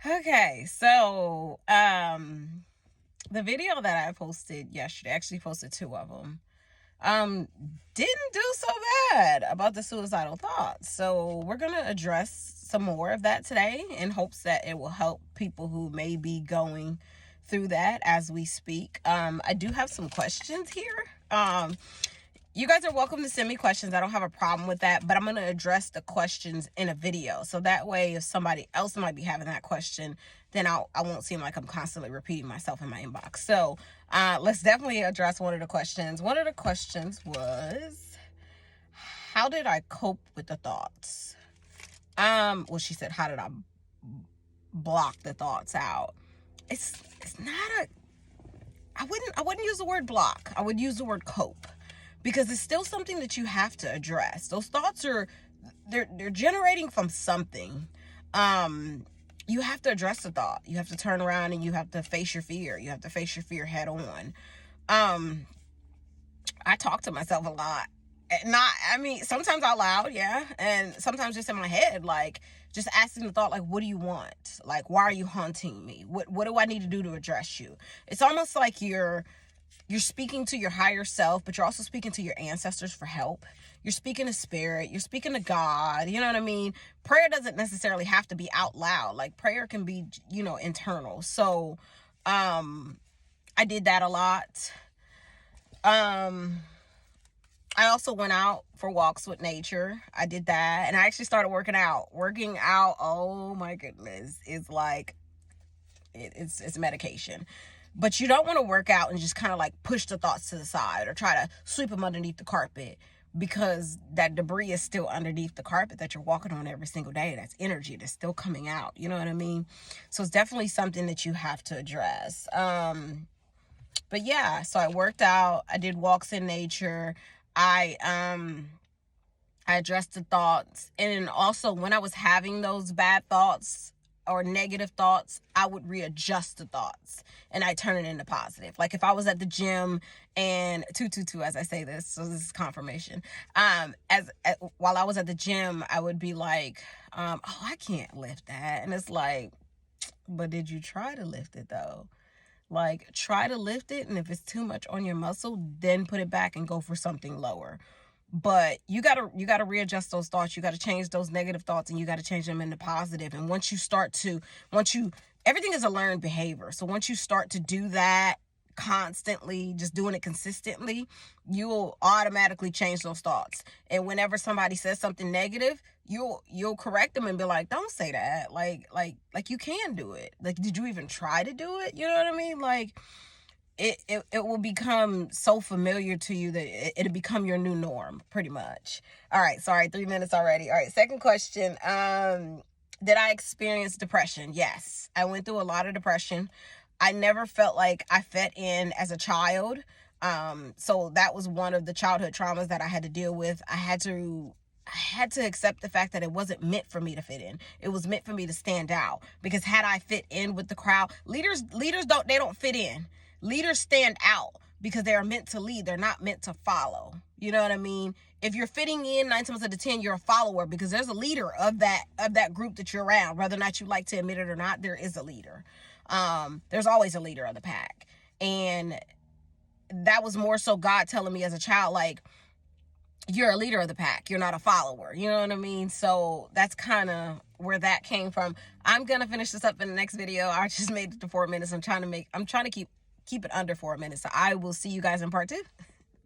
Okay, so the video that I posted yesterday, actually posted two of them, didn't do so bad about the suicidal thoughts. So we're gonna address some more of that today in hopes that it will help people who may be going through that as we speak. I do have some questions here. You guys are welcome to send me questions. I don't have a problem with that, but I'm going to address the questions in a video. So that way, if somebody else might be having that question, then I won't seem like I'm constantly repeating myself in my inbox. So let's definitely address one of the questions. One of the questions was, how did I cope with the thoughts? Well, she said, how did I block the thoughts out? It's not a, I wouldn't use the word block. I would use the word cope. Because it's still something that you have to address. Those thoughts they're generating from something. You have to address the thought. You have to turn around and you have to face your fear. You have to face your fear head on. I talk to myself a lot. Sometimes out loud, yeah. And sometimes just in my head, like just asking the thought, like, what do you want? Like, why are you haunting me? What do I need to do to address you? It's almost like you're speaking to your higher self, but you're also speaking to your ancestors for help. You're speaking to spirit. You're speaking to God. You know what I mean? Prayer doesn't necessarily have to be out loud. Like prayer can be, internal. So, I did that a lot. I also went out for walks with nature. I did that. And I actually started working out. Working out, oh my goodness, is like, it's medication. But you don't want to work out and just kind of like push the thoughts to the side or try to sweep them underneath the carpet, because that debris is still underneath the carpet that you're walking on every single day. That's energy that's still coming out. You know what I mean? So it's definitely something that you have to address. But yeah, so I worked out. I did walks in nature. I addressed the thoughts. And also when I was having those bad thoughts or negative thoughts, I would readjust the thoughts and I turn it into positive. Like if I was at the gym and as I say this, so this is confirmation. While I was at the gym, I would be like, oh, I can't lift that. And it's like, but did you try to lift it though? Like try to lift it. And if it's too much on your muscle, then put it back and go for something lower. But you gotta readjust those thoughts. You gotta change those negative thoughts and you gotta change them into positive. And everything is a learned behavior. So once you start to do that constantly, just doing it consistently, you will automatically change those thoughts. And whenever somebody says something negative, you'll correct them and be like, don't say that. Like you can do it. Like, did you even try to do it? You know what I mean? Like, it will become so familiar to you that it'll become your new norm, pretty much. All right, sorry, 3 minutes already. All right, second question. Did I experience depression? Yes, I went through a lot of depression. I never felt like I fit in as a child. So that was one of the childhood traumas that I had to deal with. I had to accept the fact that it wasn't meant for me to fit in. It was meant for me to stand out. Because had I fit in with the crowd, leaders don't fit in. Leaders stand out because they are meant to lead. They're not meant to follow. You know what I mean? If you're fitting in, 9 times out of 10, you're a follower because there's a leader of that group that you're around. Whether or not you like to admit it or not, there is a leader. There's always a leader of the pack. And that was more so God telling me as a child, like, you're a leader of the pack. You're not a follower. You know what I mean? So that's kind of where that came from. I'm going to finish this up in the next video. I just made it to 4 minutes. I'm trying to keep it under 4 minutes. So I will see you guys in part 2.